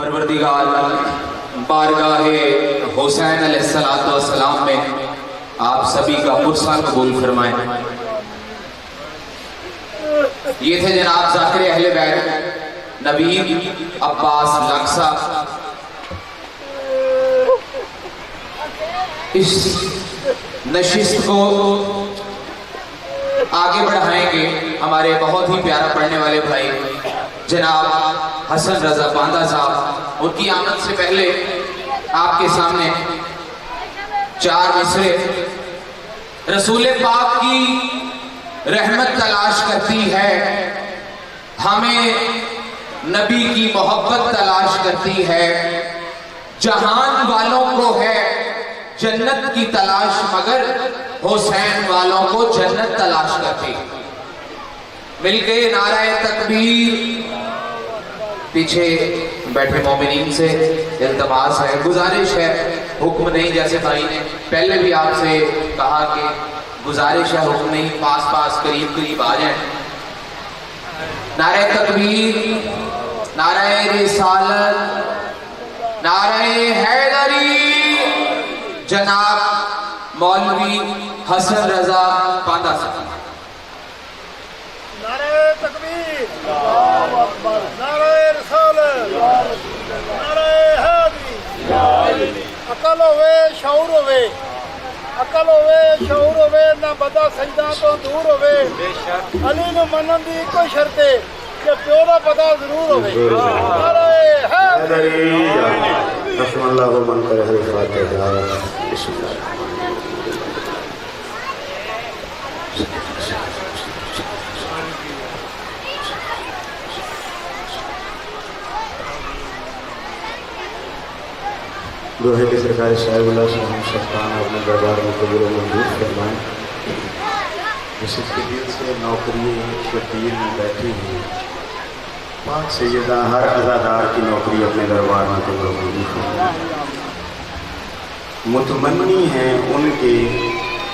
परवरदिगार बारगाह हुसैन अलैहिस्सलाम में आप सभी का पुरसा कबूल फरमाएं। ये थे जनाब ज़ाकिर अहले बैत नबीद अब्बास लक्सा। इस नशिस्त को आगे बढ़ाएंगे हमारे बहुत ही प्यारा पढ़ने वाले भाई जनाब हसन रजा बांदा साहब। उनकी आमद से पहले आपके सामने चार मिसरे रसूल पाक की रहमत तलाश करती है, हमें नबी की मोहब्बत तलाश करती है, जहान वालों को है जन्नत की तलाश मगर हुसैन वालों को जन्नत तलाश करती। मिलके नाराए तकबीर। पीछे बैठे मोमिनीन से इल्तमास है, गुजारिश है, हुक्म नहीं, जैसे भाई ने पहले भी आपसे कहा कि गुजारिश है, हुक्म नहीं, पास पास करीब करीब आ जाए। नारे तकबीर, नारे रिसालत, नारे हैदरी। जनाब मौलवी हसन रजा बांदा साहब। नारे तकबीर, नारे रिसालत, नारे हैदरी। अकल होवे शऊर होवे, अकल होवे शऊर होवे, ना बदा सजदा तो दूर होवे। अली नूं मनन दी कोई शर्त है कि प्यो दा पता जरूर होवे। नारे हैदरी। अल्लाह मन करे हर फातिहा। बिस्मिल्लाह। दोहे के सरकार शाहबुल्लाह सल्तान अपने दरबार में कबूल मंजूर फरमाएं। जिसके दिल से नौकरी शकीर में बैठी हुई पाक सैयदा हर अज़ादार की नौकरी अपने दरबार में कबूल मंजूर फरमाएं। मुतमन्नी हैं उनके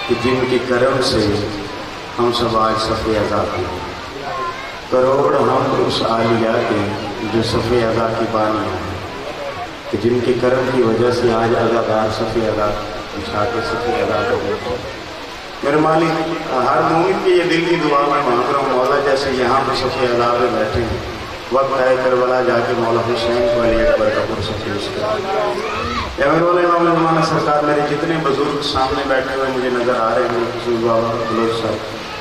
कि जिनके करम से हम सब आज सफ़े अज़ा हैं। करोड़ हम उस आलिया के जो सफ़े अज़ा की बानियाँ हैं कि जिनके कर्म की वजह से आज अदादार सफ़े अदा बिछा के सफ़े अदा कर देते। मेरे मालिक हर मोमिन की ये दिल की दुआ में मांग रहा हूँ मौला, जैसे यहाँ पर सफ़े अदा में बैठे हैं, वक्त आए करबला जाके मौला हुसैन को अली अकबर का पुरसा पेश कर। या मेरे वाले इमाम सरकार, मेरे जितने बुजुर्ग सामने बैठे हुए मुझे नज़र आ रहे हैं,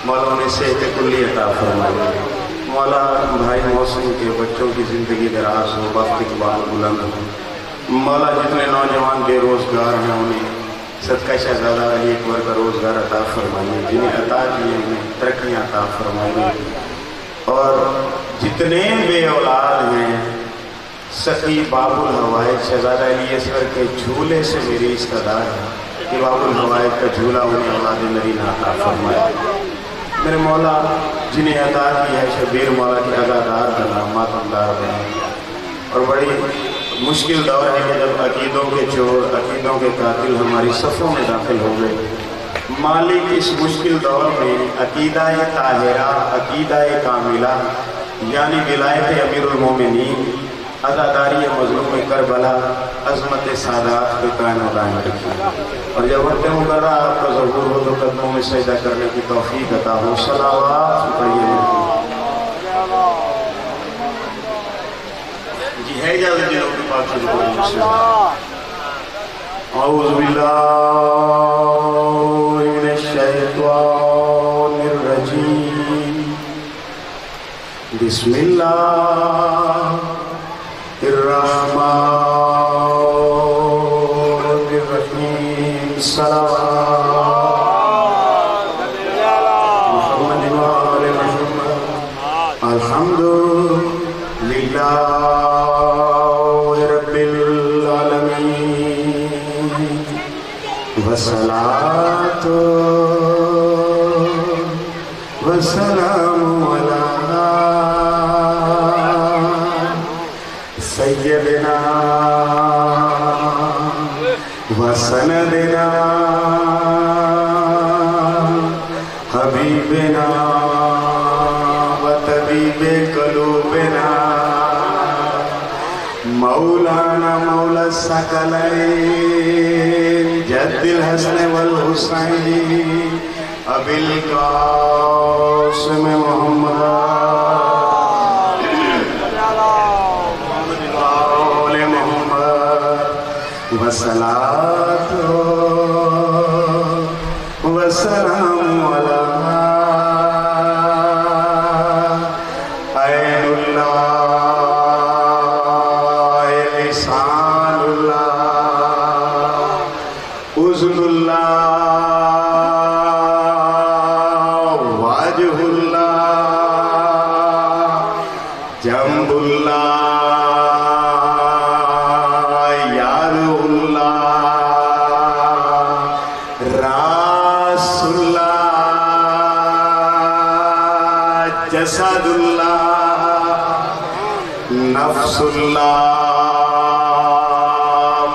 मौला उन्हें सेहत कुल्ली अता फरमाए। मौला भाई मौसम के बच्चों की ज़िंदगी दराज हो, वक्त इकबाल बुलंद हो। मौला जितने नौजवान बेरोज़गार हैं उन्हें सदका शहज़ादा अली अकबर का रोज़गार अता फरमाइए, जिन्हें अता किए उन्हें तरक्कियाँ अता फरमाइए। और जितने बे औलाद हैं सखी बाबुल हवाइज शहज़ादा अली असगर के झूले से मेरी इस्तदा है कि बाबुल हवाइज का झूला उन्हें औलाद नरीना अता फरमाए। मेरे मौला जिन्हें अता की है शबीर मौला के अदादार बना, मातमदार बना। और बड़ी मुश्किल दौर है कि जब अकीदों के चोर, अकीदों के कातिल हमारी सफ़ों में दाखिल हो गए। मालिक इस मुश्किल दौर में अकीदा-ए ताहिरा, अकीदा-ए कामिला यानी विलायत अमीरुल मोमिनीन, अदादारी मज़लूम करबला, अज़मत सादात पे कायम दायम रखी। और जब वक्त मुकर्रा आपका ज़हूर हो तो कदमों में सजदा करने की तौफ़ीक़ अता हो। सलावत पढ़िए। है इजाज़त जिलों के पास औज़ु बिल्लाहि मिनश शैतानिर रजीम। बिस्मिल्लाहिर रहमानिर रहीम। सल्लल्लाहु मुहम्मद व आले मुहम्मद। अल्हम्दुलिल्लाह वसलातो वसलामु अला सय्यदिना वसनदिना हबीबिना व तबीबे कलूबिना مولانا مولا الثقلین جد الحسن والحسین ابی القاسم محمد آل محمد والصلاة والسلام علی عین اللہ لسان اللہ اذن اللہ وجہ اللہ جنب اللہ یاد اللہ راس اللہ جسد اللہ نفس اللہ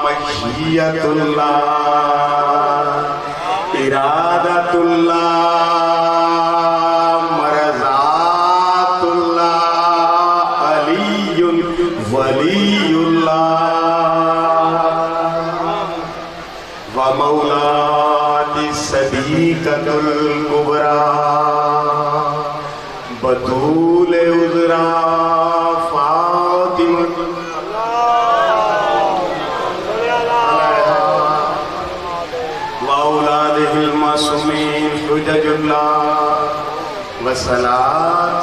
مشیت اللہ ارادت اللہ مرضات اللہ علی ولی اللہ ومولات صدیقۃ الکبریٰ بطول عذرا فاطمہ واولادہ المعصومین حجج اللہ والصلاۃ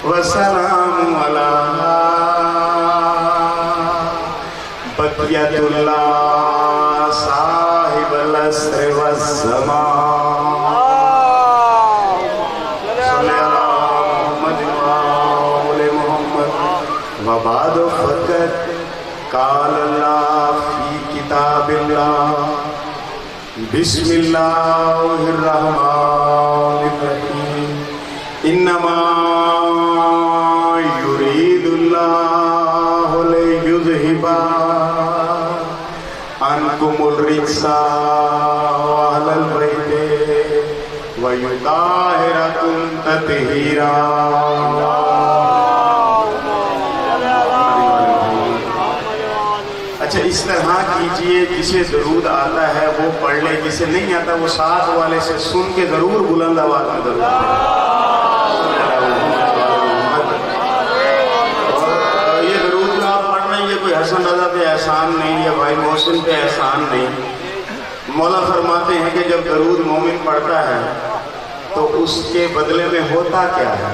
والسلام علی بقیۃ اللہ صاحب العصر والزمان وبعد فقط قال اللہ فی کتاب اللہ بسم اللہ الرحمن الرحیم انما یرید اللہ لیذہب عنکم الرجس اہل البیت ویطہرکم تطہیرا. اچھا اس طرح کیجئے جسے درود آتا ہے وہ پڑھ لے، جسے نہیں آتا وہ ساتھ والے سے سن کے ضرور بلند آواز میں درود پڑھے. اور یہ درود جو آپ پڑھ رہے ہیں یہ کوئی حسن رضا پہ احسان نہیں یا بھائی محسن پہ احسان نہیں. مولا فرماتے ہیں کہ جب درود مومن پڑھتا ہے تو اس کے بدلے میں ہوتا کیا ہے؟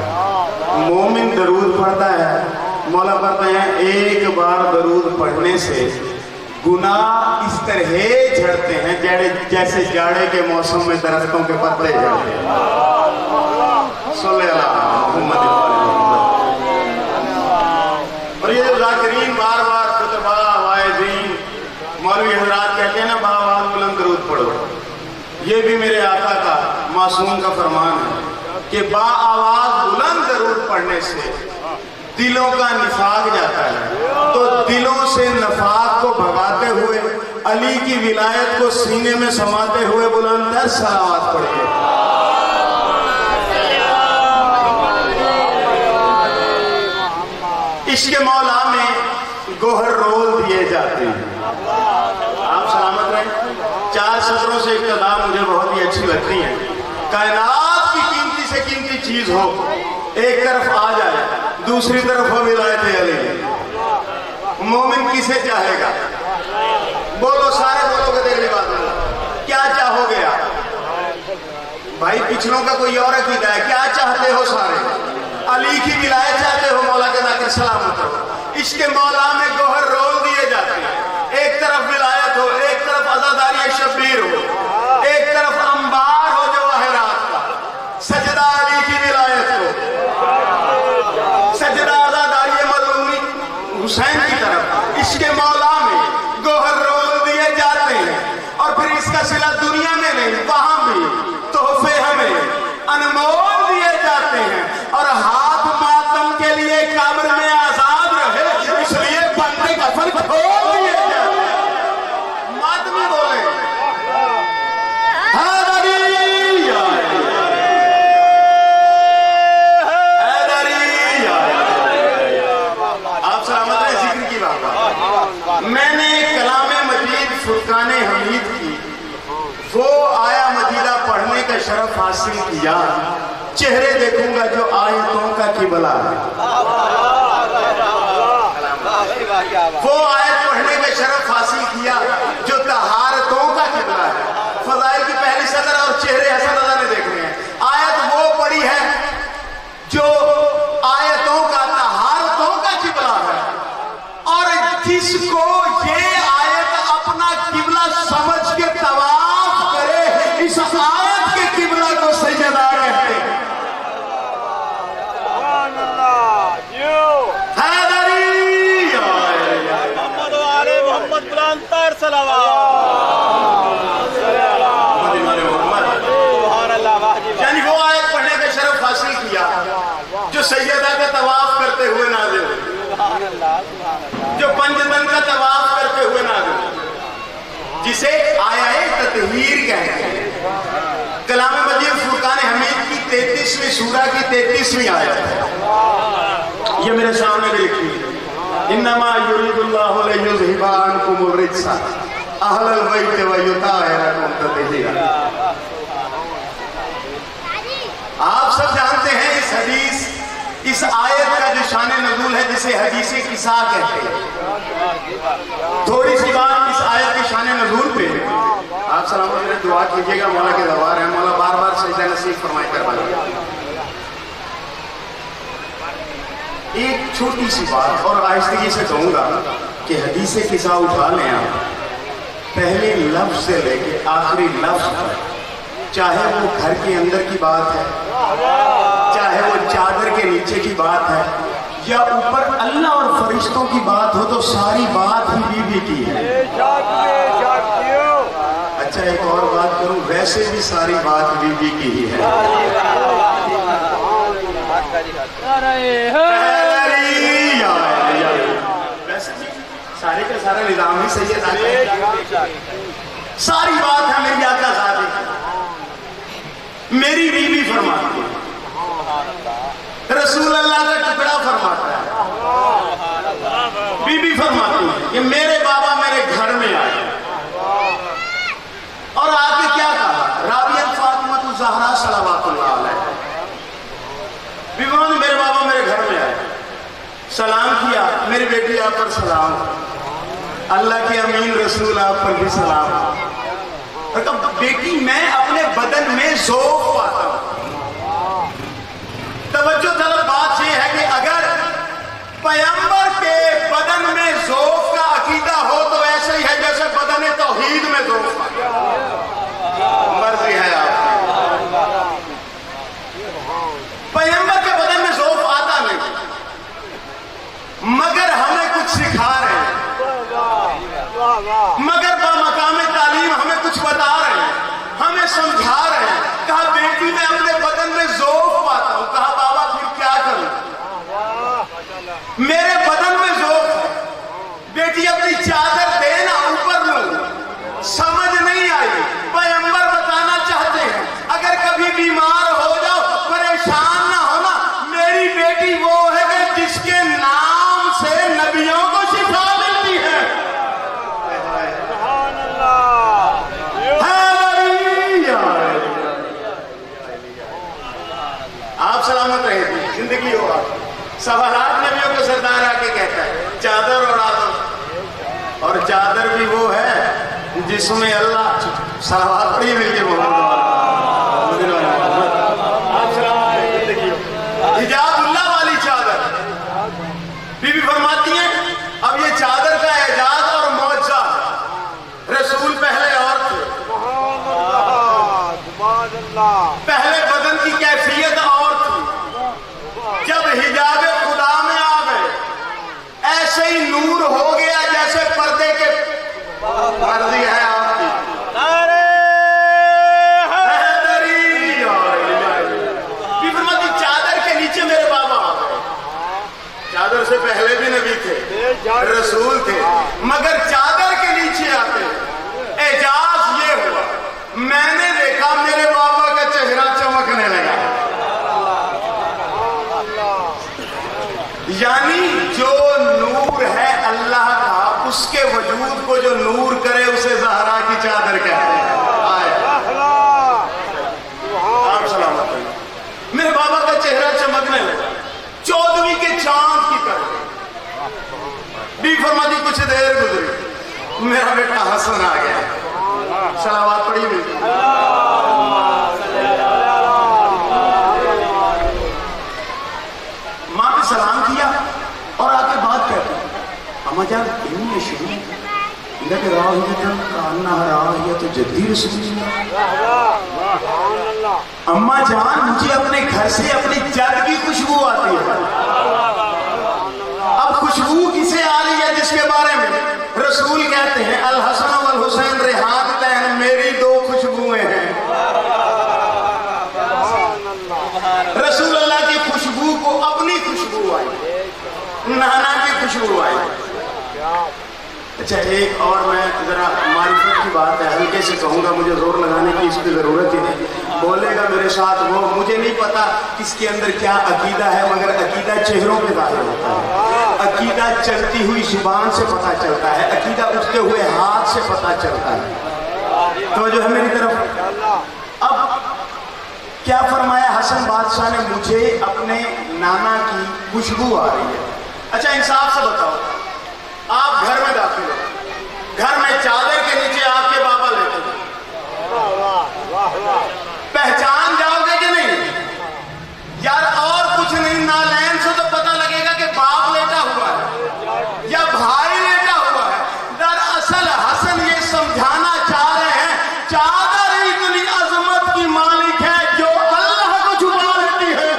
مومن درود پڑھتا ہے، مولا فرماتے ہیں ایک بار درود پڑھنے سے گناہ اس طرح جھڑتے ہیں جیسے جاڑے کے موسم میں درختوں کے پتے جھڑتے ہیں. صلی اللہ محمد. اور یہ جو ذاکرین بار بار خطبہ واعظین مولوی حضرات کہتے ہیں نا بآواز بلند درود پڑھو، یہ بھی میرے آقا کا معصوم کا فرمان ہے کہ بآواز بلند درود پڑھنے سے دلوں کا نفاق جاتا ہے. تو دلوں سے نفاق کو بھگاتے ہوئے علی کی ولایت کو سینے میں سماتے ہوئے بلند تر صلوات پڑھیے. عشق مولا میں گوہر رول دیے جاتے ہیں. آپ سلامت رہیں. 4 سطروں سے ابتدا مجھے بہت ہی اچھی لگتی ہے. کائنات کی قیمتی سے قیمتی چیز ہو ایک طرف آ جائے دوسری طرف ہو ولایت علی. مومن کسے چاہے گا؟ بولو سارے بولو کہ دیکھ لی بات ہے. کیا چاہو گے آپ؟ بھائی پچھلوں کا کوئی اور عقیدہ ہے. کیا چاہتے ہو سارے؟ علی کی ولایت چاہتے ہو. مولا کے ذاکر سلامت ہو. عشق مولا میں گوہر رول دیے جاتے ہیں. ایک طرف ولایت ہو، ایک طرف عزاداری شبیر ہو، ایک طرف انبار ہو جواہرات کا. سجدہ علی کی ولایت ہو، سجدہ عزاداری مظلومی حسین کی طرف. عشق مولا میں گوہر رول دیے جاتے ہیں. اور پھر اس کا صلہ دنیا میں نہیں وہاں بھی تحفے ہمیں انمول دیے جاتے ہیں. اور ہاتھ ماتم کے لیے قبر میں آزاد رہے اس لیے بندے کفن کھول دیے جاتے ہیں. ماتمی بولے آپ سلامت رہے. शरफ हासिल किया, चेहरे देखूंगा जो आयतों का किबला है। वो आयत पढ़ने का शरफ हासिल किया जो तहारतों का किबला है। फजाइल की पहली सदर और चेहरे हसन रज़ा ने देखने हैं। आयत वो पढ़ी है जो आयतों का तहारतों का किबला है, और जिसको ये आयत अपना किबला समझ के तवाफ करे, इस आयत के किबला को सजदा कहते हैं। यानी वो आयत पढ़ने का शरफ हासिल किया जो सैयदा का तवाफ करते हुए नाज़िल, जो पंजतन का तवाफ करते हुए नाज़िल, जिसे आया ततहीर कहते हैं। कलाम मजीद फुरकान हमीद की 33वीं सूरा की 33वीं आयत है। ये मेरे सामने देखी, इन्नमा युरीदुल्लाहु लियुज़हिबा अन्कुमुर रिज्सा अहलल बैत व युताहिरकुम तत्हीरा। आप सब जानते हैं इस आयत का जो शान नज़ूल है, जिसे हदीस किस्सा कहते हैं। थोड़ी सी बात इस आयत के शान नज़ूल पे आप सलामत मेरे दुआ कीजिएगा, मौला के दरबार है, मौला बार बार सजदा नसीब फरमाए करवाइए। एक छोटी सी बात और आहिस्तगी से कहूंगा कि हदीस किस्सा उठा लें आप, पहले लफ्ज से लेके आखिरी लफ्ज तक, चाहे वो घर के अंदर की बात है, चाहे वो चादर के नीचे की बात है, या ऊपर अल्लाह और फरिश्तों की बात हो, तो सारी बात ही बीवी की है। अच्छा एक और बात करूं, वैसे भी सारी बात बीवी की ही है। वैसे भी सारे का सारा निजाम ही सही है। सारी बात है मेरी आका ज़ाती, मेरी बीवी फरमाती है, रसूल अल्लाह का टुकड़ा फरमाता है, बीवी फरमाती है कि मेरे बाबा मेरे घर में आए और आके क्या कहा, राबिया फातिमा ज़हरा सलावतुल्लाह अलैहा, बीवी ने मेरे बाबा मेरे घर में आए, सलाम किया, मेरी बेटी आप पर सलाम, अल्लाह के अमीन रसूल आप पर भी सलाम। बेटी मैं अपने बदन में ज़ौक़ पाता हूं। तवज्जो तलब बात यह है कि अगर पैगंबर के बदन में ज़ौक़ का अकीदा हो तो ऐसे ही है जैसे बदन तौहीद में ज़ौक़ पाता। मर्जी है आप, पैगंबर के बदन में ज़ौक़ आता नहीं, मगर हमें कुछ सिखा रहे हैं, मगर बामकामे तालीम हमें कुछ बता रहे हैं, हमें समझा रहे हैं। कहा बेटी मैं अपने बदन में ज़ौक़ पाता हूं। कहा बाबा फिर क्या करूं, मेरे बदन में ज़ौक़ है, बेटी अपनी चादर देना ऊपर लूं, समझ नहीं आई। पैगंबर बताना चाहते हैं अगर कभी बीमार हो जाओ परेशान ना होना, मेरी बेटी वो है कि जिसके नाम से नबियों को शिफा मिलती है। आप सलामत रहे, जिंदगी होगा। सवालात नबियों को सरदार आके कहता है चादर उड़ा दो, और चादर भी वो है जिसमें अल्लाह सलावत पढ़ी मिलके हिजाबुल्लाह वाली चादर। बीबी फरमाती हैं अब ये चादर का एजाज और मौजज़ा, रसूल पहले और थे, पहले बदन की कैफियत और थी, जब हिजाब खुदा में आ गए ऐसे ही नूर हो गया जैसे पर्दे के। मर्जी है आपकी। चादर के नीचे मेरे बाबा, चादर से पहले भी नबी थे, रसूल थे, मगर चादर के नीचे आते एजाज ये हुआ, मैंने देखा मेरे बाबा का चेहरा चमकने लगा। यानी जो नूर है अल्लाह का, उसके वजूद को जो नूर करे उसे ज़हरा की चादर कहते हैं। बी फरमाती कुछ देर गुजरी, मेरा बेटा हसन आ गया। सलावत पढ़ी मिलती। माँ पे सलाम किया और आके बात कहती, अम्मा जान इन्हीं शुरू लग राहियतन कान्ना राहियत जद्दी रसूलुल्लाह। अम्मा जान मुझे अपने घर से अपनी जद की खुशबू आती है। अब खुशबू किसे आ रही है जिसके बारे में रसूल कहते हैं अल हसन वल हुसैन रिहातैन, मेरी दो खुशबुएं हैं। रसूल अल्लाह की खुशबू को अपनी खुशबू आई, नाना की खुशबू आई। अच्छा एक और मैं जरा मारिफत की बात है, हल्के से कहूँगा, मुझे जोर लगाने की इसकी ज़रूरत ही नहीं। बोलेगा मेरे साथ वो, मुझे नहीं पता किसके अंदर क्या अकीदा है, मगर अकीदा चेहरों पे ज़ाहिर होता है। अकीदा चलती हुई जुबान से पता चलता है, अकीदा उठते हुए हाथ से पता चलता है। तो जो है मेरी तरफ अब क्या फरमाया हसन बादशाह ने, मुझे अपने नाना की खुशबू आ रही है। अच्छा इंसाफ से बताओ, आप घर में दाखिल हो, घर में चादर के नीचे आपके बाबा लेटे, पहचान जाओगे कि नहीं यार? और कुछ नहीं, नालैन से तो पता लगेगा कि बाप लेटा हुआ है या भाई लेटा हुआ है। दरअसल हसन ये समझाना चाह रहे हैं, चादर इतनी अजमत की मालिक है जो अल्लाह को छुपा लेती है।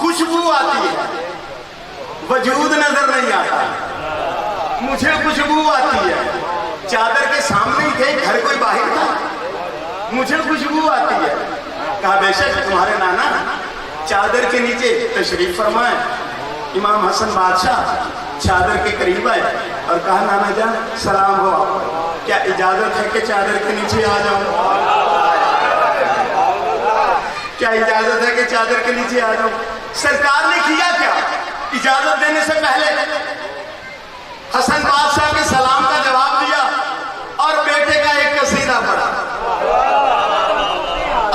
खुशबू आती है, वजूद नजर नहीं आता। मुझे खुशबू आती है, चादर के सामने ही थे, घर कोई बाहर था, मुझे खुशबू आती है। कहा बेशक तुम्हारे नाना चादर के नीचे तशरीफ फरमाए। इमाम हसन बादशाह चादर के करीब आए और कहा नाना जान सलाम हो आपको, क्या इजाजत है कि चादर के नीचे आ जाऊं? क्या इजाजत है कि चादर के नीचे आ जाऊं? सरकार ने किया क्या? इजाजत देने से पहले हसन बादशाह के सलाम का जवाब दिया और बेटे का एक कसीदा पढ़ा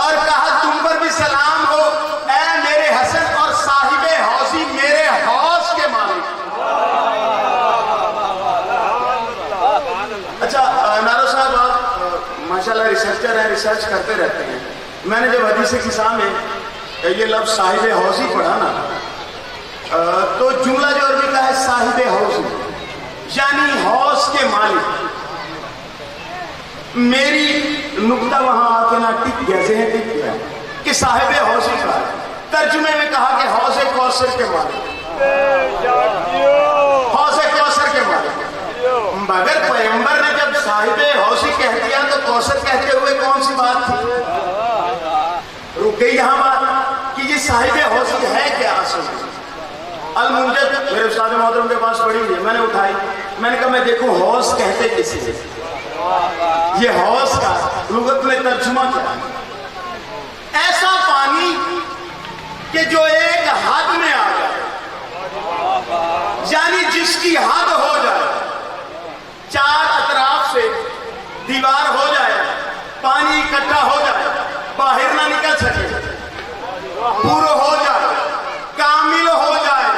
और कहा तुम पर भी सलाम हो ऐ मेरे हसन और साहिबे हौसी, मेरे हौस के मालिक। अच्छा नारो साहब आप माशाल्लाह रिसर्चर हैं, रिसर्च करते रहते हैं। मैंने जब हदीस किस्सा में ये लफ्ज़ साहिबे हौसी पढ़ा ना, तो जुमला जो अरबी का है साहिबे हौसी, यानी हौस के मालिक। मेरी नुक्ता वहां आके ना टिक गया, ज़हन टिक गया कि साहिबे हौसी का है। तर्जुमे में कहा कि हौसे कौसर के मालिक, हौसे कौसर के मालिक। मगर पैगंबर ने जब साहिबे हौसी कह दिया तो कौसर कहते हुए कौन सी बात थी? रुक गई यहाँ बात कि ये साहिबे हौसी है क्या असल में। अल-मुंजद मेरे उस्ताद मोहतरम के पास पड़ी हुई है, मैंने उठाई, मैंने कहा मैं देखूं हौस कहते किसे, ये हौस का लुगत में तर्जुमा क्या? ऐसा पानी कि जो एक हद में आ जाए, यानी जिसकी हद हो जाए, चार अतराफ से दीवार हो जाए, पानी इकट्ठा हो जाए, बाहर ना निकल सके, पूरा हो जाए, कामिल हो जाए।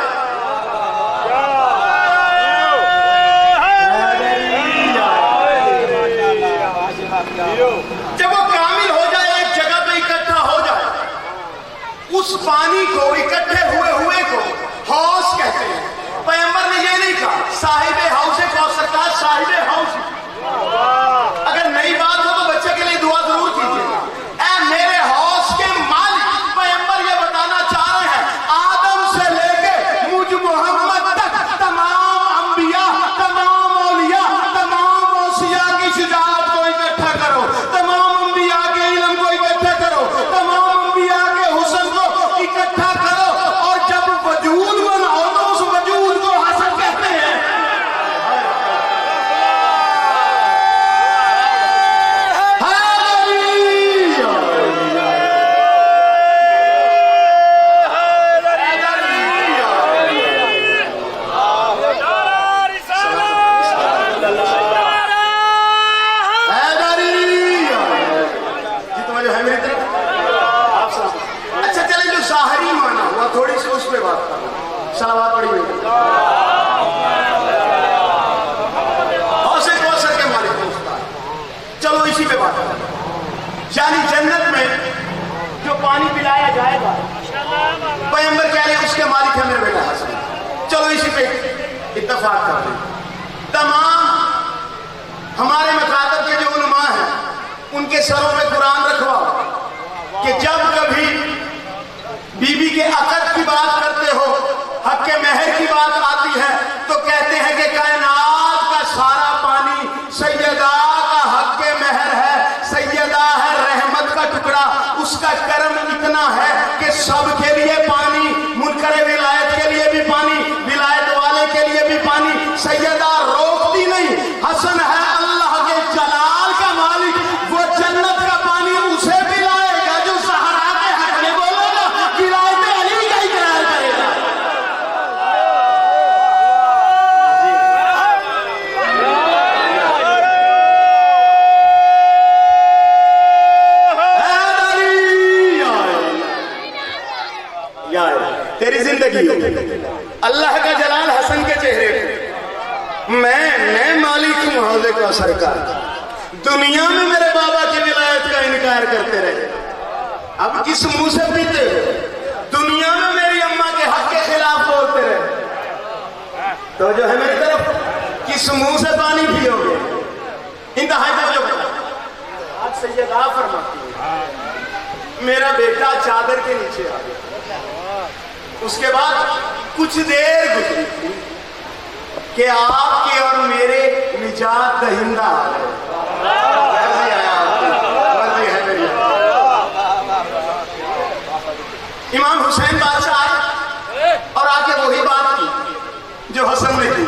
जब वो कामिल हो जाए, एक जगह पे इकट्ठा हो जाए, उस पानी को इकट्ठे हुए को हौस कहते हैं। पैगंबर ने ये नहीं कहा साहिबे हौस कौसर, कहा साहिबे हौस। अगर नई बात हो तो बच्चे के लिए दुआ जरूर कीजिएगा। ऐ मेरे हौस के मालिक, पैगंबर ये बताना चाह रहे हैं आदम से लेके मुझ मोहम्मद तक तमाम अंबिया, तमाम औलिया, तमाम मौसिया की शुजाअत को इकट्ठा करो, तमाम अंबिया के इल्म को इकट्ठा करो, तमाम अंबिया के हुस्न को इकट्ठा करो, और जब वजूद बनाओ तो उस वजूद को हसन कहते हैं। इत्तेफाक कर लें। तमाम हमारे मकातब के जो उलमा हैं उनके सरों पे कुरान रखवाओ कि जब कभी बीबी के अक़द की बात करते हो, हक के महर की बात आती है, तो कहते हैं कि कायनात का सारा पानी सैयदा का हक के महर है, सैयदा है रहमत का टुकड़ा, उसका करम इतना है कि सबके लिए पानी, मुनकर विलायत के लिए भी पानी, विलायत वाले के लिए भी पानी। सैयदा रोकती नहीं, हसन है अल्लाह के जलाल का मालिक, वो जन्नत का पानी उसे पिलाएगा जो सहरा के हक में बोलेगा, विलायत अली का इकरार करेगा। तेरी जिंदगी हो, अल्लाह का जलाल हसन के चेहरे पे, मैं मालिक हूं हौजे का सरकार। दुनिया में मेरे बाबा की विलायत का इनकार करते रहे, अब किस मुंह से पीते हो? दुनिया में मेरी अम्मा के हक के खिलाफ बोलते रहे, तो जो है मेरी तरफ किस मुंह से पानी पियोगे? इंतहा जो आज सैयदा फरमाती है, मेरा बेटा चादर के नीचे आ गया। उसके बाद कुछ देर गुजरी थी कि आपके और मेरे निजात दहिंदा आ गए। इमाम हुसैन बादशाह आए और आके वही बात की जो हसन ने की।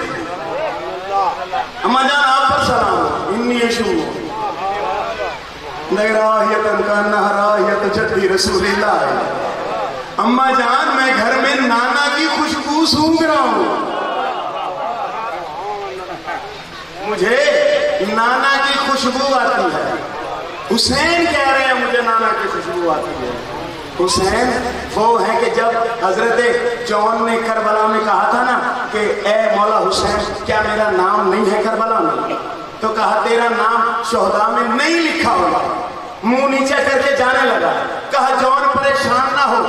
अम्मा जान आप पर सलाम, इन्नी यशू नगराहियतन का नहराहियत जद्दी रसूलिल्लाह। अम्मा जान मैं घर में नाना की खुशबू सूंघ रहा हूं, मुझे नाना की खुशबू आती है। हुसैन कह रहे हैं मुझे नाना की खुशबू आती है। हुसैन वो है कि जब हजरत जौन ने करबला में कहा था ना कि ए मौला हुसैन क्या मेरा नाम नहीं है करबला में, तो कहा तेरा नाम शोहदा में नहीं लिखा होगा। मुंह नीचे करके जाने लगा, कहा जौन परेशान ना हो।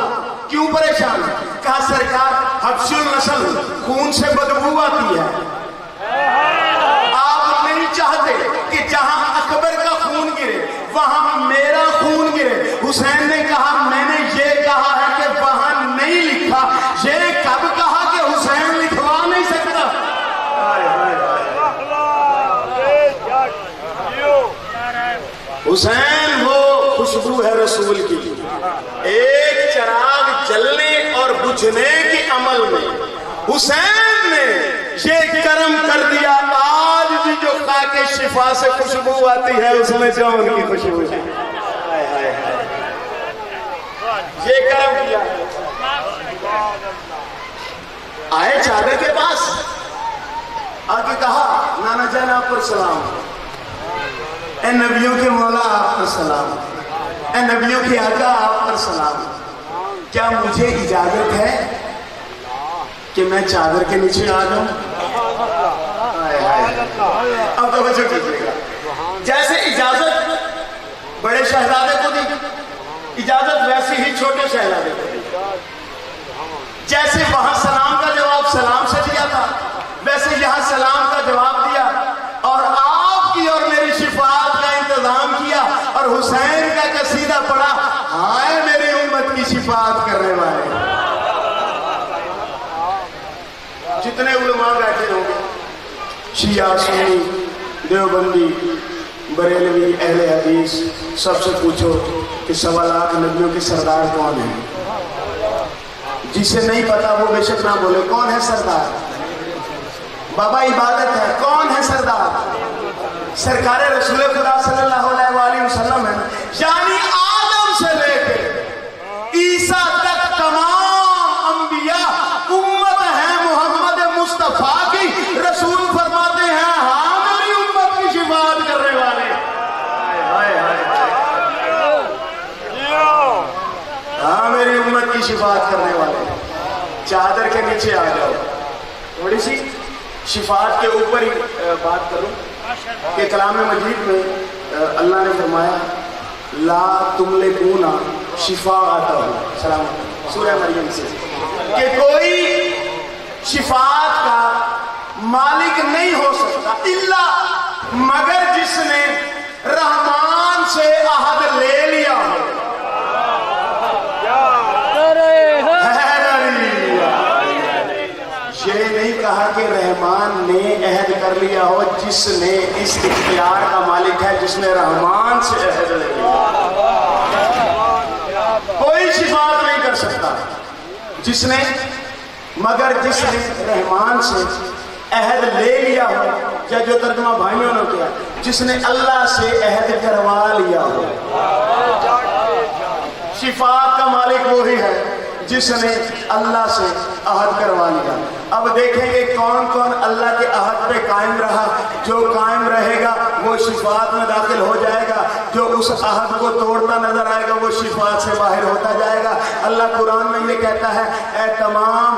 क्यों परेशान? कहा सरकार हफ्सुल नस्ल, खून से बदबू आती है, आप नहीं चाहते कि जहां अकबर का खून गिरे वहां मेरा खून गिरे। हुसैन ने कहा मैंने ये कहा है कि वहां नहीं लिखा, ये कब कहा कि हुसैन लिखवा नहीं सकता। हुसैन वो खुशबू है रसूल की, एक चराग जलने और बुझने के अमल में हुसैन ने ये करम कर दिया। आज भी जो खा के शिफा से खुशबू आती है उसमें जौन की खुशबू है। ये करम किया। आए चादर के पास आके कहा नाना जान आप पर सलाम, ए नबियों के मौला आप पर सलाम, ए नबियों के आका आप पर सलाम, क्या मुझे इजाजत है कि मैं चादर के नीचे आ जाऊं? अब तो बच्चों कीजिएगा, जैसे इजाजत बड़े शहजादे को दी, इजाजत वैसे ही छोटे शहजादे को दी। जैसे वहां सलाम का जवाब सलाम से दिया था, वैसे यहां सलाम का जवाब दिया और आपकी और मेरी शिफात का इंतजाम किया और हुसैन का कसीदा पढ़ा, हाय मेरी उम्मत की शिफात करने वाले। जितने उलमा बैठे होंगे, शिया सुन्नी देवबंदी बरेलवी अहले हदीस, सबसे पूछो कि 1.25 लाख नबियों के सरदार कौन है। जिसे नहीं पता वो बेशक ना बोले कौन है सरदार। बाबा इबादत है, कौन है सरदार? सरकार रसूल खुदा सल्लल्लाहु अलैहि वसल्लम है, यानी आदम से लेकर ईसा तक तमाम अंबिया उम्मत है मोहम्मद मुस्तफा की। रसूल फरमाते हैं हाँ मेरी उम्मत की शिफात करने वाले, हाँ मेरी उम्मत की शिफात करने वाले। चादर के नीचे आ जाओ। थोड़ी सी शिफात के ऊपर ही बात करूं कि कलाम मजीद में अल्लाह ने फरमाया ला तुमले कूना शिफा आता हो सलाम सूरह मरियम से, कि कोई शिफात का मालिक नहीं हो सकता इल्ला मगर जिसने रहमान से अहद ले लिया हो। ये नहीं कहा कि रहमान ने अहद कर लिया हो, जिसने इस इख्तियार का मालिक है, जिसने रहमान से अहद ले लिया। कोई शिफात नहीं कर सकता जिसने, मगर जिसने रहमान से अहद ले लिया हो, या जो तर्जुमा भाइयों ने किया, जिसने अल्लाह से अहद करवा लिया हो। शिफात का मालिक वही है जिसने अल्लाह से अहद करवा लिया। अब देखेंगे कौन कौन अल्लाह के अहद पे कायम रहा। जो कायम रहेगा वो शिफात में दाखिल हो जाएगा, जो उस अहद को तोड़ता नजर आएगा वो शिफात से बाहर होता जाएगा। अल्लाह कुरान में ये कहता है, ऐ तमाम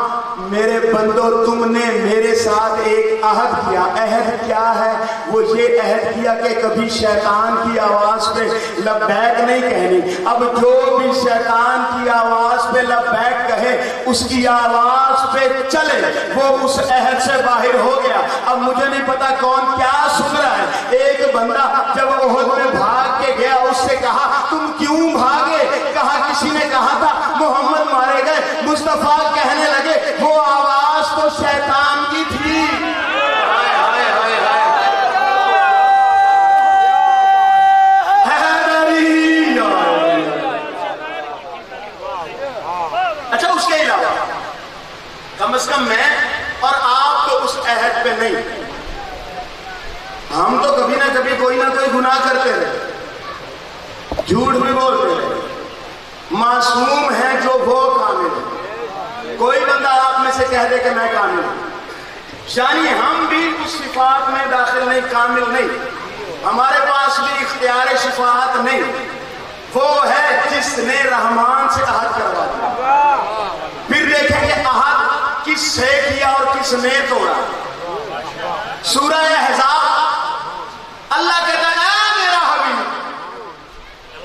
मेरे बंदो तुमने मेरे साथ एक अहद किया। अहद क्या है? वो ये अहद किया कि कभी शैतान की आवाज पे लब्बैक नहीं कहनी। अब जो भी शैतान की आवाज पे लब्बैक कहे उसकी आवाज पे चले, वो उस अहद से बाहर हो गया। अब मुझे नहीं पता कौन क्या सुन रहा है। एक बंदा जब ओहद में भाग के गया, उससे कहा तुम क्यों भागे? कहा किसी ने कहा था मोहम्मद मारे गए। मुस्तफा कहने लगे वो आवाज तो शैतान की थी। अच्छा, उसके अलावा कम से कम मैं और आप तो उस अहद पे नहीं। हम तो कभी ना कभी कोई ना कोई गुनाह करते रहे, झूठ भी बोलते रहे। मासूम है जो वो कामिल है। कोई बंदा आप में से कह दे कि मैं कामिल हूं, यानी हम भी उस सिफात में दाखिल नहीं, कामिल नहीं। हमारे पास भी इख्तियार शिफात नहीं। वो है जिसने रहमान से अहद करवा दिया। फिर देखेंगे अहद किससे किया और किसने तोड़ा। सूरह अहज़ाब अल्लाह कहता है मेरा हबीब।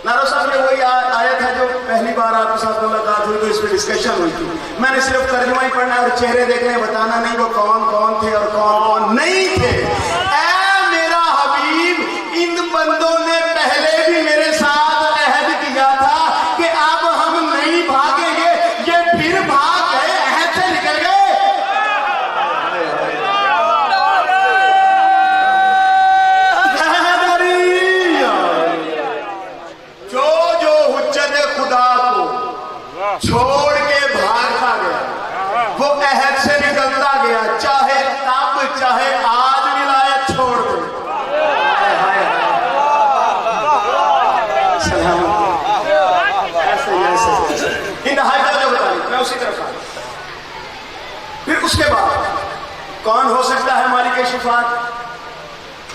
नारो साहब ने वही आयत है जो पहली बार आपके साथ मुलाकात हुई तो इस पर डिस्कशन हुई थी। मैंने सिर्फ तर्जुमा ही पढ़ना और चेहरे देखने बताना नहीं वो कौन कौन थे और कौन कौन नहीं थे। ऐ मेरा हबीब, इन बंदों ने पहले भी मेरे साथ अहद किया था कि अब हम नहीं भागेंगे। ये फिर भाग गए, अहद से निकल गए। छोड़ के भागता गया, वो अहद से निकलता गया, चाहे तब चाहे आज विलायत छोड़ दे। इन हाइजा जो बताई मैं उसी तरफ आ। फिर उसके बाद कौन हो सकता है मालिक शिफात?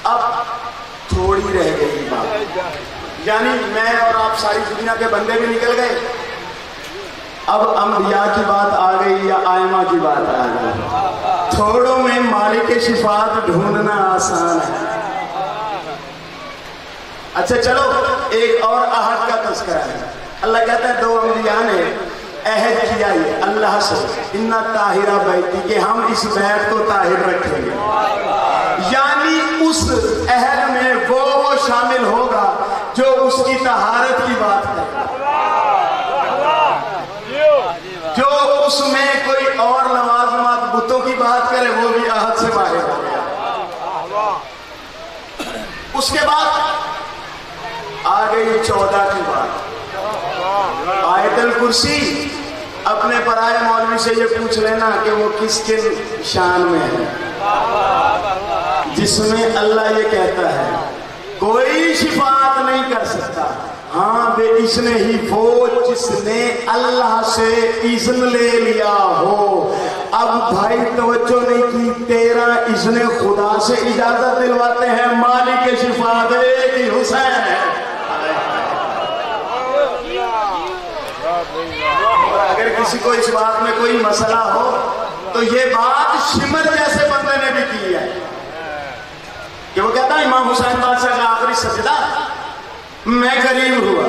अब थोड़ी रह गई बात, यानी मैं और आप सारी दुनिया के बंदे भी निकल गए। अब अंबिया की बात आ गई या आयमा की बात आ गई। थोड़ों में मालिक शिफात ढूंढना आसान है। अच्छा चलो, एक और अहद का तज़किरा है। अल्लाह कहता है दो अंबिया ने अहद किया ये अल्लाह से, इन्ना ताहिरा बैती, कि हम इस बैत को ताहिर रखेंगे। यानी उस अहद में वो शामिल होगा जो उसकी तहारत की बात करेगा, जो उसमें कोई और नमाज बुतों की बात करे वो भी अहद से बाहर हो गया। उसके बाद आ गई 14 की बात। आयतुल कुर्सी अपने पराए मौलवी से ये पूछ लेना कि वो किसके शान में है, जिसमें अल्लाह ये कहता है कोई शिफात नहीं कर सकता। हाँ बे इसने ही, वो जिसने अल्लाह से इज़्न ले लिया हो। अब भाई तवज्जो नहीं की, तेरा इज़्न खुदा से इजाजत दिलवाते हैं। मालिक शिफात एक ही हुसैन है। अगर किसी को इस बात में कोई मसला हो तो ये बात शिमर जैसे बंदे ने भी की है कि वो कहता है इमाम हुसैन बादशाह का आखिरी सजदा मैं करीब हुआ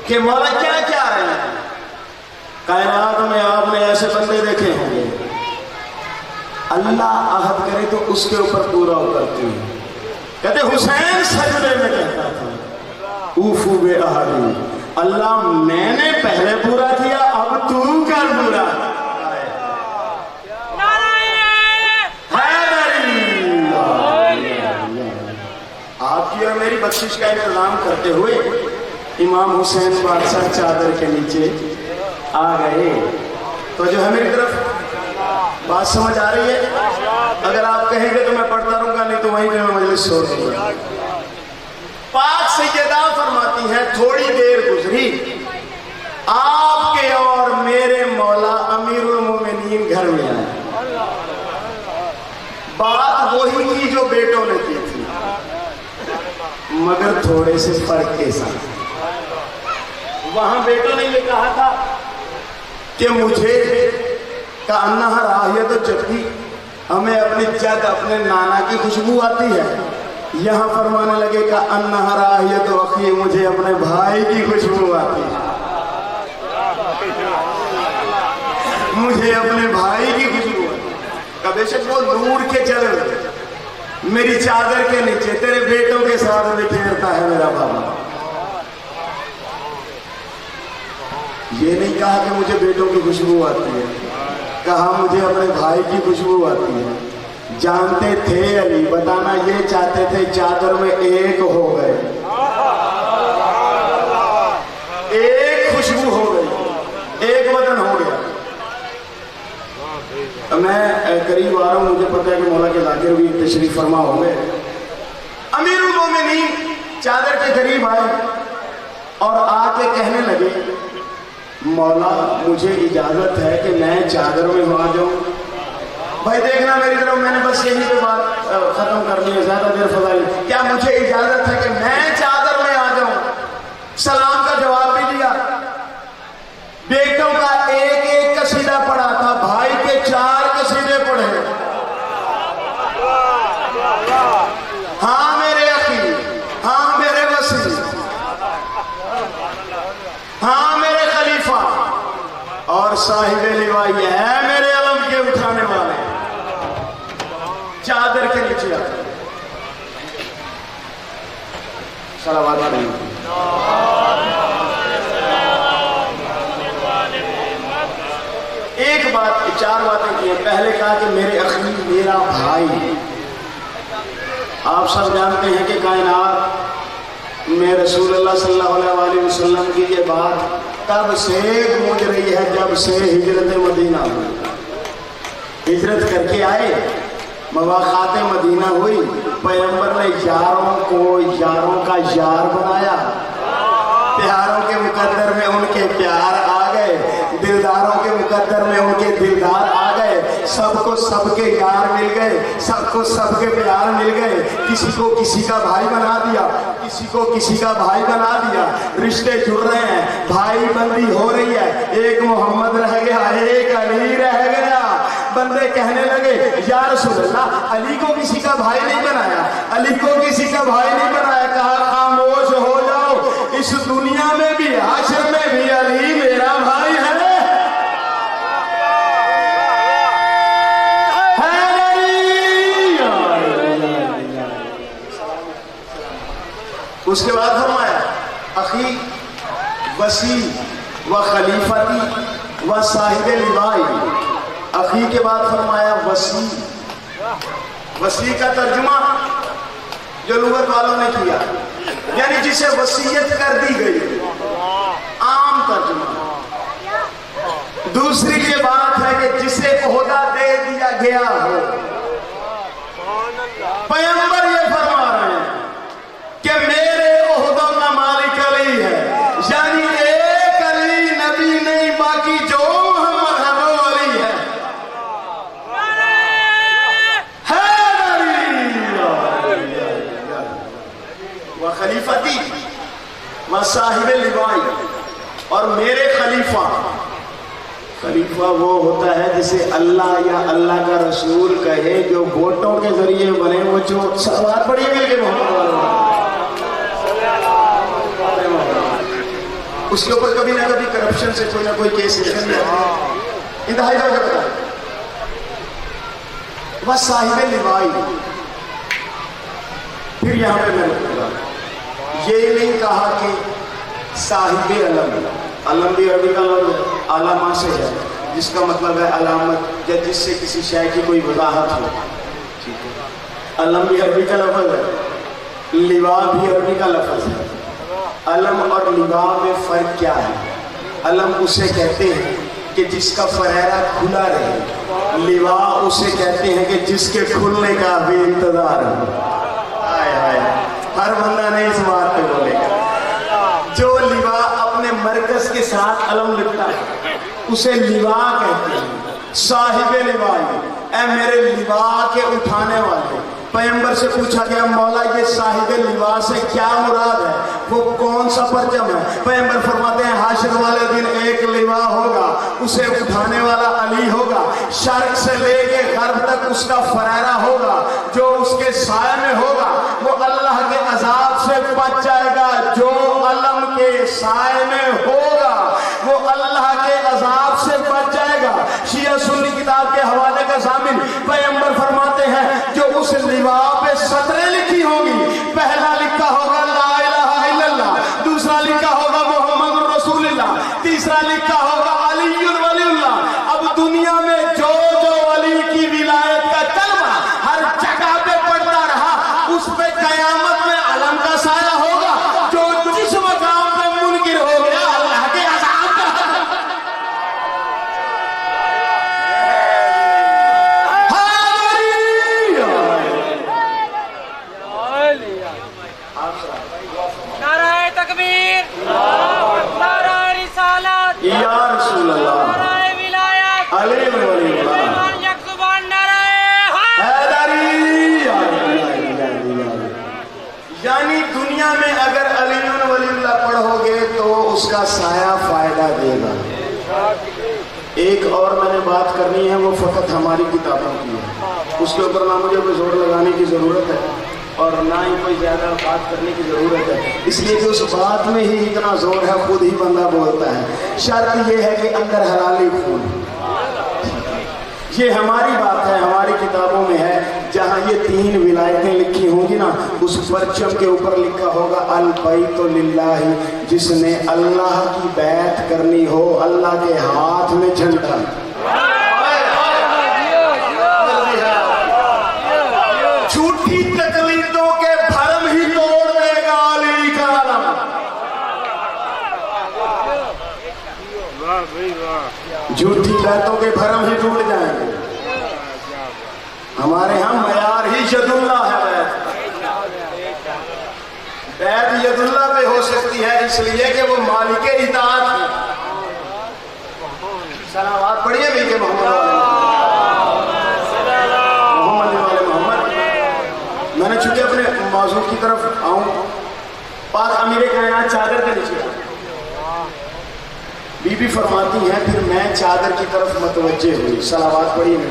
कि मौला क्या क्या रहे हैं। कायनात में आपने ऐसे बंदे देखे होंगे اللہ عہد کرے تو اس کے اوپر پورا اترتے ہیں. کہتے حسین سجدے میں کہتا تھا اوفو بے عہدی، اللہ میں نے پہلے پورا کیا اب تو کر پورا. آپ کی اور میری بخشش کا انتظام کرتے ہوئے امام حسین بادشاہ چادر کے نیچے آ گئے. تو جو ہے میری طرف بات سمجھ آ رہی ہے؟ اگر آپ کہیں گے تو میں پڑھتا رہوں گا، نہیں تو وہیں پہ میں مجلس چھوڑ دوں گا. پاک سیدہ فرماتی ہیں تھوڑی دیر گزری، آپ کے اور میرے مولا امیر المومنین گھر میں آئے. بات وہی کی جو بیٹوں نے کی تھی، مگر تھوڑے سے فرق کے ساتھ. وہاں بیٹوں نے یہ کہا تھا کہ مجھے کأنہا راہیت و جدی، ہمیں اپنی جد اپنے نانا کی خوشبو آتی ہے. یہاں فرمانے لگے کأنہا راہیت و اخی، مجھے اپنے بھائی کی خوشبو آتی ہے، مجھے اپنے بھائی کی خوشبو آتی ہے. کبھی سے وہ نور کے جلوے میری چادر کے نیچے تیرے بیٹوں کے ساتھ بکھیرتا ہے میرا بابا. یہ نہیں کہا کہ مجھے بیٹوں کی خوشبو آتی ہے، کہا مجھے اپنے بھائی کی خوشبو آتی ہے. جانتے تھے علی، بتانا یہ چاہتے تھے چادر میں ایک ہو گئے، ایک خوشبو ہو گئی، ایک بدن ہو گیا. میں قریب آ رہا ہوں، مجھے پتا ہے کہ مولا کے ذاکر بھی تشریف فرما ہو گئے. امیر المومنین چادر کے قریب آئے اور آ کے کہنے لگے مولا مجھے اجازت ہے کہ میں چادر میں آ جاؤں. بھائی دیکھنا میری طرف، میں نے بس یہی پہ بات ختم کرنی ہے، زیادہ دیر فضائی. کیا مجھے اجازت ہے کہ میں چادر میں آ جاؤں؟ سلام کا جواب بھی دیا. بیٹوں کا ایک ایک قصیدہ پڑھا تھا، بھائی کے 4 قصیدے پڑھے. ہاں میرے اخی، ہاں میرے وسیع، ہاں میرے خلیفہ، اور صاحب لوائی ہے میرے علم کے اٹھانے والے. چادر کے نیچے آتے صلوات علیہ. ایک بات، 4 باتیں کی ہیں. پہلے کہا کہ میرے اخی، میرا بھائی. آپ سب جانتے ہیں کہ کائنات میں رسول اللہ صلی اللہ علیہ وسلم کی یہ بات تب سے گونج رہی ہے جب سے ہجرت مدینہ ہوئی. ہجرت کر کے آئے، مواقعات مدینہ ہوئی، پیغمبر نے یاروں کو یاروں کا یار بنایا، پیاروں کے مقدر میں ان کے پیار آ گئے، دلداروں کے مقدر میں ان کے دلدار آ گئے. سب کو سب کے یار مل گئے، سب کو سب کے پیار مل گئے. کسی کو کسی کا بھائی بنا دیا، کسی کو کسی کا بھائی بنا دیا. رشتے جڑ رہے ہیں، بھائی بندی ہو رہی ہے. ایک محمد رہ گیا، ایک علی رہ گیا. بندے کہنے لگے یا رسول اللہ علی کو کسی کا بھائی نہیں بنایا، علی کو کسی کا بھائی نہیں بنایا. کہا خاموش ہو جاؤ، اس دنیا میں بھی حشر میں بھی علی میرا بھائی ہے. اس کے بعد فرمایا اخی وسیع و خلیفتی و صاحب لوائی. اخی کے بعد فرمایا وسیع. وسیع کا ترجمہ جو لغت والوں نے کیا یعنی جسے وصیت کر دی گئی، عام ترجمہ. دوسری یہ بات ہے کہ جسے عہدہ دے دیا گیا ہو. پیغمبر یہ فرما رہے ہیں کہ میرے عہدوں کا مالک علی ہے، یعنی ایک علی نبی نہیں، باقی جو محمد ہے وہ علی ہے. وہ خلیفتی وہ صاحب لوائی. اور میرے خلیفہ، خلیفہ وہ ہوتا ہے جسے اللہ یا اللہ کا رسول کہے، جو ووٹوں کے ذریعے بنے. وہ جو سوال پڑھیے مل کے محمد والے، اس کے اوپر کبھی نہ کبھی کرپشن سے کوئی نہ کوئی کیس نکل جاتا ہے. انتہائی وجہ بتا وہ صاحب لوائی. پھر یہاں پہ میں رکوں گا. یہ نہیں کہا کہ صاحب علم. علم بھی عربی کا لفظ ہے، علامہ سے ہے، جس کا مطلب ہے علامت یا جس سے کسی شے کی کوئی وضاحت ہو. ٹھیک ہے، علم بھی عربی کا لفظ ہے، لوا بھی عربی کا لفظ ہے. علم اور لوا میں فرق کیا ہے؟ علم اسے کہتے ہیں کہ جس کا فریرہ کھلا رہے، لوا اسے کہتے ہیں کہ جس کے کھلنے کا بھی انتظار ہو. ہر بندہ نہیں اس بات پہ بولے گا. جو لوا اپنے مرکز کے ساتھ علم لکھتا ہے اسے لوا کہتے ہیں. صاحب لوائی، اے میرے لوا کے اٹھانے والے. پیغمبر سے پوچھا گیا مولا یہ صاحب لوا سے کیا مراد ہے، وہ کون سا پرچم ہے؟ پیغمبر فرماتے ہیں حاشر والے دن ایک لوا ہوگا، اسے اٹھانے والا علی ہوگا. شرق سے لے کے غرب تک اس کا فریرہ ہوگا. جو اس کے سائے میں ہوگا وہ اللہ کے عذاب سے بچ جائے گا. جو علم کے سائے میں ہوگا وہ اللہ کے عذاب سے بچ جائے گا. شیعہ سنی کتاب کے حوالے کا ضامن پیغمبر فرماتے ہیں جو اس لوا پہ سطریں لکھی ہوں گی، پہلا لکھا ہوگا لا الہ الا اللہ، دوسرا لکھا ہوگا محمد رسول اللہ، تیسرا لکھا ہوگا علی ولی اللہ. اب دنیا میں جو علی کی ولایت کا کلمہ ہر جگہ پہ پڑھتا رہا اس پہ قیامت میں علم کا سایہ ہوگا. جو جس مقام پہ منکر ہو گیا اللہ کے عذاب کا نعرہ تکبیر، نعرہ رسالت، یا رسول اللہ، نعرہ ولایت، علی ولی اللہ، یک زبان نعرہ حیدری. یعنی دنیا میں اگر علی ولی اللہ پڑھو گے تو اس کا سایہ فائدہ دے گا. ایک اور میں نے بات کرنی ہے، وہ فقط ہماری کتابوں کی ہے. اس کے اوپر نہ مجھے کوئی زور لگانے کی ضرورت ہے اور نہ ہی کوئی زیادہ بات کرنے کی ضرورت ہے، اس لیے کہ اس بات میں ہی اتنا زور ہے خود ہی بندہ بولتا ہے. شرط یہ ہے کہ اندر حلالی خون. یہ ہماری بات ہے، ہماری کتابوں میں ہے. جہاں یہ 3 ولایتیں لکھی ہوں گی نا اس پرچم کے اوپر لکھا ہوگا البیت للہ. جس نے اللہ کی بیعت کرنی ہو اللہ کے ہاتھ میں جھنڈا. جھوٹی تقلیدوں کے بھرم ہی توڑ دے گا علی کا علم. جھوٹی بیعتوں کے بھرم ہی ٹوٹ جائیں گے. ہمارے ہاں معیار ہی ید اللہ ہے. بیعت ید اللہ پہ ہو سکتی ہے اس لیے کہ وہ مالک اطاعت ہے. صلوات پڑھیے بھی کہ محمد محمد. میں نے چونکہ اپنے موضوع کی طرف آؤں، پاک امیر کائنات چادر کے نیچے بی بی فرماتی ہیں پھر میں چادر کی طرف متوجہ ہوئی. صلوات پڑھیے بھی.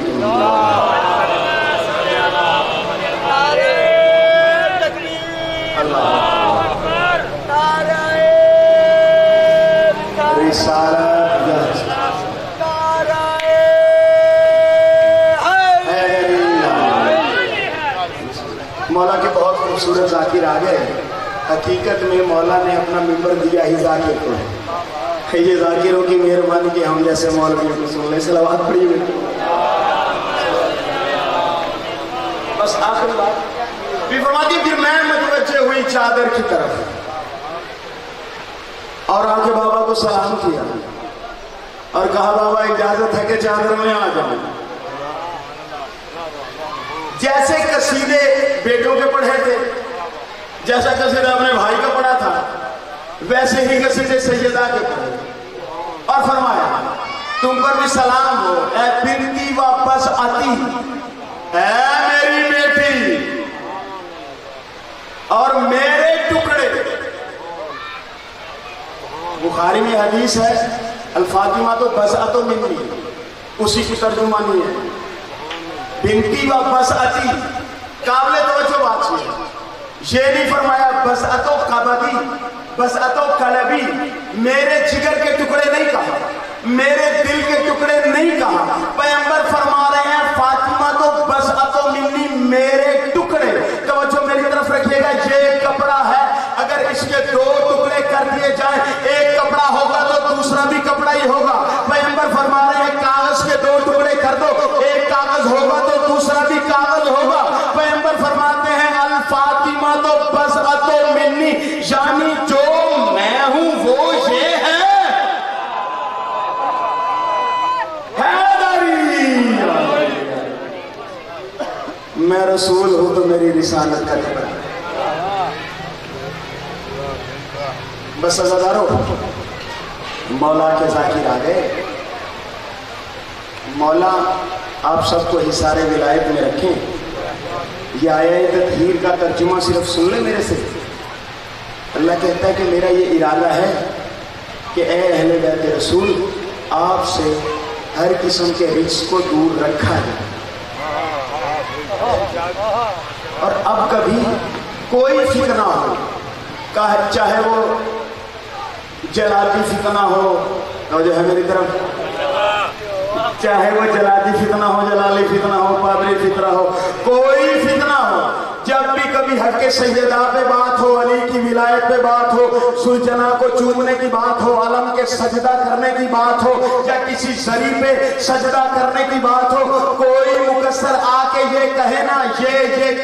مولا کے بہت خوبصورت ذاکر آ گئے. حقیقت میں مولا نے اپنا ممبر دیا ہی ذاکر کو. یہ ذاکروں کی مہربانی کہ ہم جیسے مولوی کو سن لیں. صلوات پڑھی ہوئی. بس آخر بات بھی فرماتی پھر میں متوجہ ہوئی چادر کی طرف اور آ کے بابا کو سلام کیا اور کہا بابا اجازت ہے کہ چادر میں آ جاؤں. جیسے قصیدے بیٹوں کے پڑھے تھے، جیسا قصیدہ اپنے بھائی کا پڑھا تھا ویسے ہی قصیدے سیدہ کے پڑھے اور فرمایا تم پر بھی سلام ہو اے بنتی واپس آتی، اے میری بیٹی اور میرے ٹکڑے. بخاری میں حدیث ہے الفاطمہ تو بسعت منی، اسی کی ترجمانی ہے. بنتی واپس آتی قابل توجہ بات ہے. یہ نہیں فرمایا بسعت و قبضی بسعت و قلبی، میرے جگر کے ٹکڑے نہیں کہا، میرے دل کے ٹکڑے نہیں کہا. پیغمبر فرما رہے ہیں فاطمہ تو बज़अतो मिन्नी, मेरे टुकड़े। तवज्जो मेरी तरफ रखिएगा, ये कपड़ा है, अगर इसके 2 टुकड़े कर दिए जाए, एक कपड़ा होगा तो दूसरा भी कपड़ा ही होगा। पैगंबर फरमा रहे हैं कागज के 2 टुकड़े कर दो, एक कागज होगा तो दूसरा भी कागज होगा। पैगंबर फरमाते हैं अल फातिमा तो बज़अतो मिन्नी, यानी जो मैं हूं वो ये है हैदरी। मैं रसूल हूं तो मेरी रिसालत का कपड़ा। बस अज़ादारों, मौला के ज़ाकिर आ गए। मौला आप सबको हिसारे विलायत में रखें। ये आयत तत्हीर का तर्जुमा सिर्फ सुन ले मेरे से। अल्लाह कहता है कि मेरा ये इरादा है कि ए अहले बैत रसूल, आपसे हर किस्म के रिज्क को दूर रखा है, और अब कभी कोई फितना हो, चाहे वो जलाली फितना हो, और जो है मेरी तरफ, चाहे वो जलाली फितना हो, जलाली फितना हो, पादरी फितना हो, कोई फितना हो, जब भी कभी हक के सैयदा पे बात हो, अली की विलायत पे बात हो, सुलझना को चूमने की बात हो, आलम के सजदा करने की बात हो, या किसी जरी पे सजदा करने की बात हो, कोई मुकस्सर आके ये कहे ना ये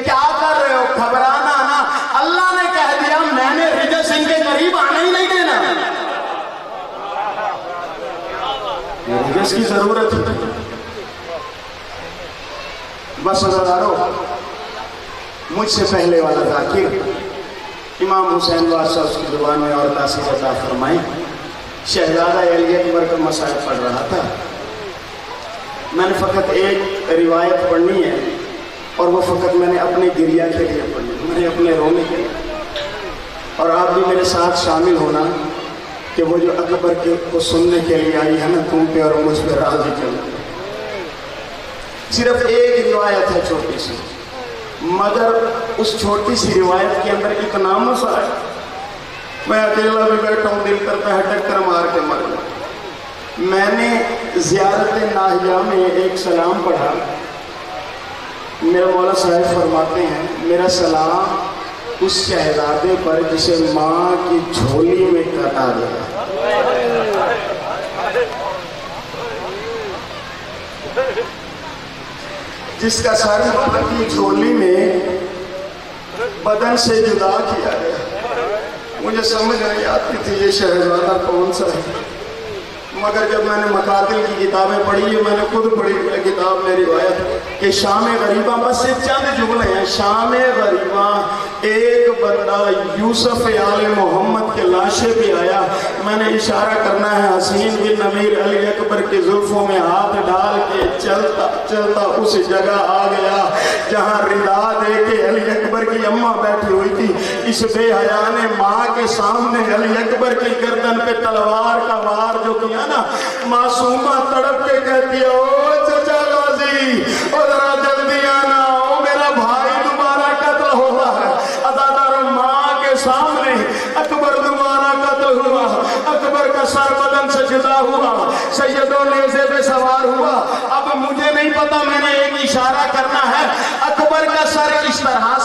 क्या कर रहे हो, घबराना ना। अल्लाह ने कह दिया मैंने रिजस इनके करीब आने ही नहीं देना। रिजस की जरूरत है। बस अज़ादारों, मुझसे पहले वाला ज़ाकिर इमाम हुसैन बादशाह उसकी ज़ुबान में और तासीर अता फरमाए, शहज़ादा अली अकबर का मसाइल पढ़ रहा था। मैंने फ़कत एक रिवायत पढ़नी है, और वो फ़कत मैंने अपने गिरिया के लिए पढ़नी, मैंने अपने रोने के लिए, और आप भी मेरे साथ शामिल होना कि वो जो अकबर के को सुनने के लिए आई है ना, तुम पे और मुझ पे राज़ी चल। सिर्फ एक रिवायत है छोटी सी, मगर उस छोटी सी रिवायत के अंदर इतना मसा है, मैं अकेला भी बैठा हूँ, दिल करता है टक्कर मार के मर जाऊं। मैंने ज़ियारत नाहिया में एक सलाम पढ़ा। मेरा मौला साहब फरमाते हैं मेरा सलाम उस शहजादे पर जिसे माँ की झोली में काटा गया। जिसका सर माँ की झोली में बदन से जुदा किया गया। मुझे समझ नहीं आती थी ये शहजादा कौन सा है, मगर जब मैंने मकातिल की किताबें पढ़ी, ये मैंने खुद पढ़ी किताब में रिवायत कि शाम गरीबा, बस ये चंद जुमले हैं। शाम गरीबा एक बंदा यूसुफ आले मोहम्मद के लाशे भी आया, मैंने इशारा करना है हसीन बिन अमीर अली अकबर की जुल्फों में हाथ डाल के चलता चलता उस जगह आ गया जहाँ रिदा दे के अली अकबर की अम्मा बैठी हुई थी। इस बेहया ने माँ के सामने अली अकबर की गर्दन पे तलवार का वार जो किया ना, मासूमा तड़प के कहती है ओ चचा गाजी, ओ जरा जल्दी आना, ओ मेरा भाई दोबारा कत्ल हुआ है। अज़ादारों, माँ के सामने अकबर दोबारा कत्ल हुआ, अकबर का सर बदन से जुदा हुआ, सैयदों नेज़े पे सवार हुआ। अब मुझे नहीं पता, मैंने एक इशारा करना है, अकबर का सर इस तरह